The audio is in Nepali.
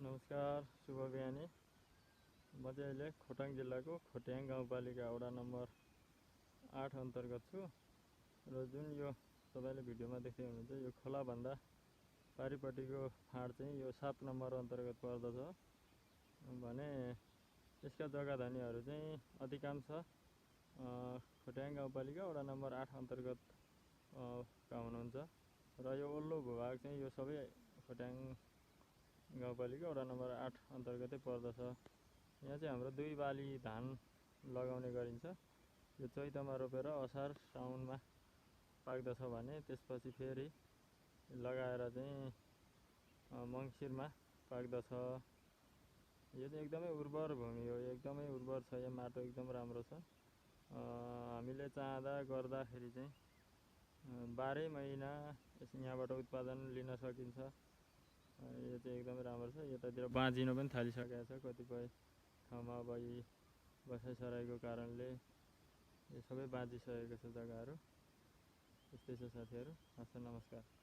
नमस्कार, शुभ बिहानी। म चाहिँ अहिले खोटाङ जिल्लाको खोट्याङ गाउँपालिका वडा नम्बर 8 अन्तर्गत छु र जुन यो तपाईँले भिडियोमा देख्दै हुनुहुन्छ यो खोलाभन्दा पारिपट्टिको फाँड चाहिँ यो 7 नम्बर अन्तर्गत पर्दछ भने यसका जग्गाधनीहरू चाहिँ अधिकांश खोट्याङ गाउँपालिका वडा नम्बर 8 अन्तर्गत का हुनुहुन्छ र यो वल्लो भूभाग चाहिँ यो सबै खोट्याङ गाउँपालिका वडा नम्बर 8 अन्तर्गतै पर्दछ। यहाँ चाहिँ हाम्रो 2 बाली धान लगाउने गरिन्छ। यो चैतमा रोपेर असार साउनमा पाक्दछ भने त्यसपछि फेरि लगाएर चाहिँ मङ्सिरमा पाक्दछ। यो चाहिँ एकदमै उर्वर भूमि हो, एकदमै उर्वर छ, यो माटो एकदम राम्रो छ। हामीले चाहँदा गर्दाखेरि चाहिँ 12 महिना यहाँबाट उत्पादन लिन सकिन्छ। यो चाहिँ एकदमै राम्रो छ। यतातिर बाँझिन पनि थालिसकेको छ, कतिपय ठाउँमा अब यी बसाइसराईको कारणले यो सबै बाँझिसकेको छ जग्गाहरू। त्यस्तै छ साथीहरू। हस् त, नमस्कार।